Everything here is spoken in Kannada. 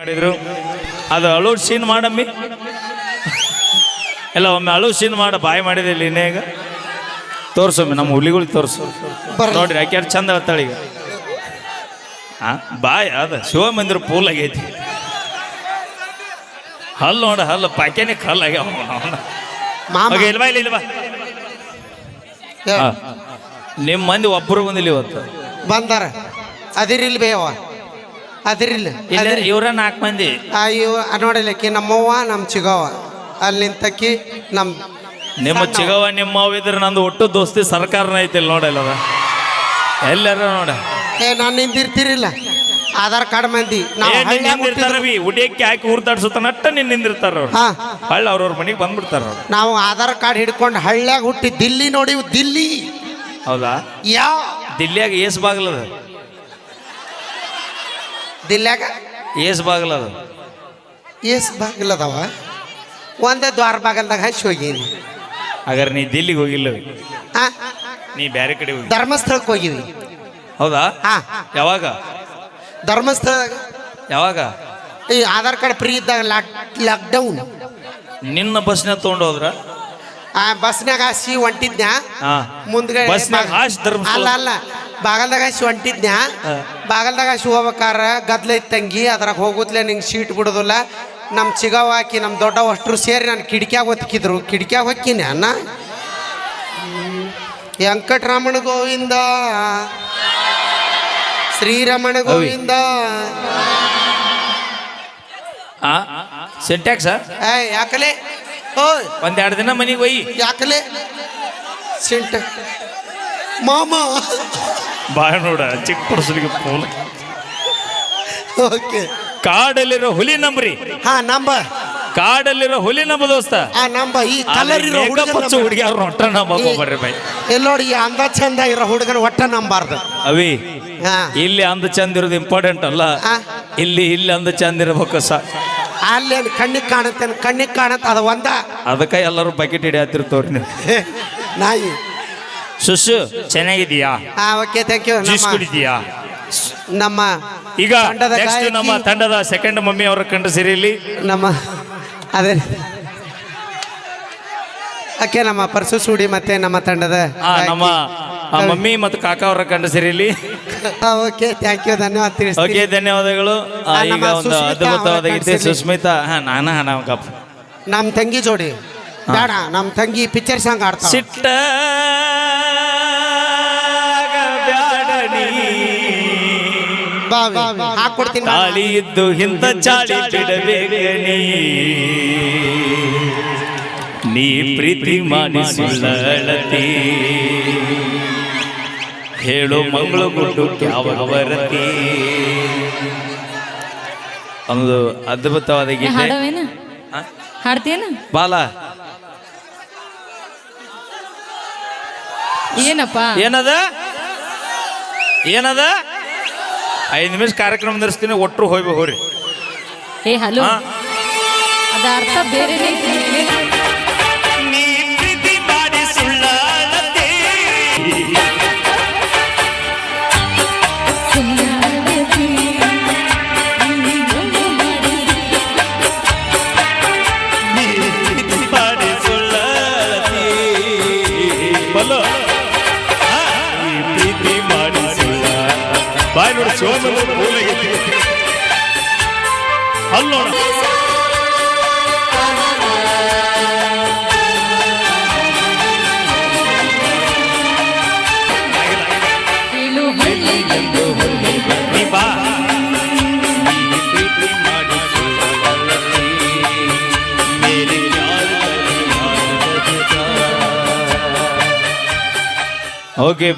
ಮಾಡಿದ್ರು. ಅದು ಅಳು ಸೀನ್ ಮಾಡಮ್ಮಿ ಎಲ್ಲ ಒಮ್ಮೆ ಅಳು ಸೀನ್ ಮಾಡ ಬಾಯಿ ಮಾಡಿದೆ ಇಲ್ಲಿ ಇನ್ನೇಗ ತೋರ್ಸೊಮ್ಮೆ ನಮ್ಮ ಹುಲಿಗಳಿಗೆ ತೋರ್ಸು ನೋಡ್ರಿ ಆಕೆ ಚಂದ ಹೇಳ್ತಾಳೆ ಈಗ. ಬಾಯ್ ಅದ ಶಿವಮಂದಿರ ಪೂಲ್ ಆಗೈತಿ. ಹಲ್ಲು ನೋಡ ಹಲ್ಲು ಪಾಕ್ಯಾನೆ ಕಲ್ಲು ಆಗ್ಯಾವ. ಇಲ್ವಾ ಇಲ್ಲ ಇಲ್ವಾ ನಿಮ್ಮ ಮಂದಿ ಒಬ್ಬರು ಬಂದಿಲ್ಲ ಇವತ್ತು ಬಂದಾರ. ಅದಿರಿಲ್ ಬೇವ ಅದಿರಿಲ್ಲ ಇವ್ರ 4 ಮಂದಿ ನೋಡಲಿಕ್ಕೆ ನಮ್ಮವ್ವ ನಮ್ಮ ಚಿಗವ್ವ ಅಲ್ಲಿ ನಿಂತಕ್ಕಿ ನಿಮ್ಮ ಚಿಗವ್ವ ನಿಮ್ಮವ್ವ ಇದ್ರೆ ನಂದು ಒಟ್ಟು ದೋಸ್ತಿ ಸರ್ಕಾರನ ಐತಿಲ್ಲ ನೋಡಲ್ಲ ಎಲ್ಲಾರ ನೋಡ ನಾನು ನಿಂದಿರ್ತಿರಿಲ್ಲ ಆಧಾರ್ ಕಾರ್ಡ್ ಮಂದಿ ಉಡಿಯಕ್ಕೆ ಹಾಕಿ ಊರ್ತಾಡ್ಸುತ್ತ ನಟ್ಟ ನಿಂದಿರ್ತಾರ ಹಳ್ಳಿ ಅವ್ರವ್ರ ಮನೆಗೆ ಬಂದ್ಬಿಡ್ತಾರ. ನಾವು ಆಧಾರ್ ಕಾರ್ಡ್ ಹಿಡ್ಕೊಂಡು ಹಳ್ಳ್ಯಾಗ ಹುಟ್ಟಿ ದಿಲ್ಲಿ ನೋಡಿ ದಿಲ್ಲಿ. ಹೌದಾ? ದಿಲ್ಲಿಯಾಗ ಏಸ್ ಬಾಗ್ಲದ? ದಿಲ್ಯಾಗ ಏಸ್ ಬಾಗ್ಲದ? ಏಸ್ ಬಾಗ್ಲದವ ಒಂದೇ ದ್ವಾರ ಬಾಗಲ್ದಾಗ ಹಚ್ಚಿ ಹೋಗೀನಿ. ಹಾಗಾದ್ರೆ ನೀ ದಿಲ್ಲಿಗೆ ಹೋಗಿಲ್ಲ, ನೀ ಬೇರೆ ಕಡೆ ಹೋಗಿ ಧರ್ಮಸ್ಥಳಕ್ಕೆ ಹೋಗಿವಿ. ಹೌದಾ? ಯಾವಾಗ? ಧರ್ಮಸ್ಥಳದಾಗ. ಯಾವಾಗ? ಈ ಆಧಾರ್ ಕಾರ್ಡ್ ಫ್ರೀ ಇದ್ದಾಗ ಲಾಕ್ಡೌನ್. ನಿನ್ನ ಬಸ್ನ ತಗೊಂಡು ಹೋದ್ರ? ಬಸ್ನಾಗ ಹಾಸಿ ಹೊಂಟಿದ್ನ್ಯಾ ಮುಂದ್ಗಡೆ ಅಲ್ಲ ಅಲ್ಲ ಬಾಗಲ್ದಾಗ ಹಾಸಿ ಹೊಂಟಿದ್ನ್ಯಾ. ಬಾಗಲ್ದಾಗ ಹಾಸಿ ಹೋಗ್ಬೇಕಾರ ಗದ್ಲ ತಂಗಿ ಅದ್ರಾಗ ಹೋಗುತ್ತಲೇ ನಿಂಗೆ ಸೀಟ್ ಬಿಡೋದಿಲ್ಲ. ನಮ್ಮ ಚಿಗವ ಹಾಕಿ ನಮ್ಮ ದೊಡ್ಡ ಅಷ್ಟರು ಸೇರಿ ನಾನು ಕಿಟಕಿಯಾಗ ಹೊತ್ತಿದ್ರು. ಕಿಟಕಿಯಾಗ ಹೊಕ್ಕಿನಿ ಅನ್ನ ವೆಂಕಟರಮಣ ಗೋವಿಂದ ಶ್ರೀರಮಣ ಗೋವಿಂದ. ಸಿಂಟ್ಯಾಕ್ಸ್ ಯಾಕಲೆ ಒಂದೆರಡು ದಿನ ಮನೆಗೆ ಹೋಗಿ ಯಾಕಲೆ ಮಾಮ ಬಾಳ ನೋಡ ಚಿಕ್ಕ ಪುರುಷರಿಗೆ ಫೋನ್. ಓಕೆ ಕಾಡಲ್ಲಿರೋ ಹುಲಿ ನಂಬ್ರಿ. ನಂಬ ಕಾಡಲ್ಲಿರೋ ಹುಲಿ ನಂಬ ದೋಸ್ತ. ನಂಬ ಈ ಕಲರ್ ಇರೋ ಹುಡುಗಿ ಅವ್ರ ಒಟ್ಟ ನಂಬರ್ರಿ ಬೈ. ಇಲ್ಲಿ ನೋಡಿ ಅಂದ ಚಂದ ಇರೋ ಹುಡುಗನ ಒಟ್ಟ ನಂಬಾರ್ದು ಅವಿ. ಇಲ್ಲಿ ಅಂದ ಚಂದ ಇರೋದು ಇಂಪಾರ್ಟೆಂಟ್ ಅಲ್ಲ, ಇಲ್ಲಿ ಅಂದ ಚಂದ ಇರಬೇಕು ಸ. ಅಲ್ಲಿ ಕಣ್ಣಿಗೆ ಕಾಣುತ್ತೆ, ಕಣ್ಣಿಗೆ ಕಾಣುತ್ತೆ ಅದು ಒಂದ. ಅದಕ್ಕೆ ಎಲ್ಲರೂ ಬಕೆಟ್ ಹಿಡಿಯತ್ತಿರ್ತವ್ರಿ ನೀವು. ನಾಯಿ ಸುಶು ಚೆನ್ನಾಗಿದೀಯಾ? Okay thank you. ಕುಡಿದೀಯಾ? ನಮ್ಮ ಈಗ ನಮ್ಮ ತಂಡದ ಸೆಕೆಂಡ್ ಮಮ್ಮಿ ಅವರ ಕಂಡು ಸಿರಿಯಲ್ಲಿ ನಮ್ಮ ಅದೇ ಓಕೆ ನಮ್ಮ ಪರ್ಸು ಸೂಡಿ ಮತ್ತೆ ನಮ್ಮ ತಂಡದ ನಮ್ಮ ಮಮ್ಮಿ ಮತ್ತು ಕಾಕ ಅವರ ಕಂಡು ಸಿರಿಯಲ್ಲಿ. ಓಕೆ ಥ್ಯಾಂಕ್ ಯು, ಧನ್ಯವಾದ ತಿಳಿಸಿ. ಓಕೆ ಧನ್ಯವಾದಗಳು. ಈಗ ಒಂದು ಅದ್ಭುತವಾದ ಗೀತೆ ಸುಸ್ಮಿತಾ. ನಮ್ಮ ತಂಗಿ ಜೋಡಿ ಬೇಡ, ನಮ್ಮ ತಂಗಿ ಪಿಕ್ಚರ್ ಸಾಂಗ್ ಆಡ್ತಾ. ಸಿಟ್ಟ ಹಾಕೊಡ್ತೀನಿ. ಚಾಳಿ ಇದ್ದು ಇಂಥ ಚಾಳಿ ಬಿಡಬೇಕನಿ, ನೀ ಪ್ರೀತಿ ಮಾಡಿ ಸುಳ್ಳಳತಿ, ಹೇಳು ಮಂಗಳು ಗುಡ್ಡು ಕ್ಯಾವರತಿ. ಒಂದು ಅದ್ಭುತವಾದ ಗೀತೆ. ಹಾಡ್ತೇನ ಬಾಲ? ಏನಪ್ಪ ಏನದ 5 ನಿಮಿಷ ಕಾರ್ಯಕ್ರಮ ನಡೆಸ್ತೀನಿ, ಒಟ್ಟರು ಹೋಗ್ರಿ. ಹಲೋ, ಅದ ಅರ್ಥ ಬೇರೆ. ನೀ ಪ್ರೀತಿ ಮಾಡಿ ಸುಳ್ಳಾಳತೆ, ಬಲೋ ಪ್ರೀತಿ ಮಾಡಿ ಸುಳ್ಳ ಬಾಯ್ ನೋಡಿ ಶಿವಮಂದಿರ ಪೂಲೈತಿ ಅಲ್ಲೋಣ. ನೀ ಬಾ, ಪ್ರೀತಿ ಮಾಡಿ ಸುಳ್ಳ. ಓಕೆ.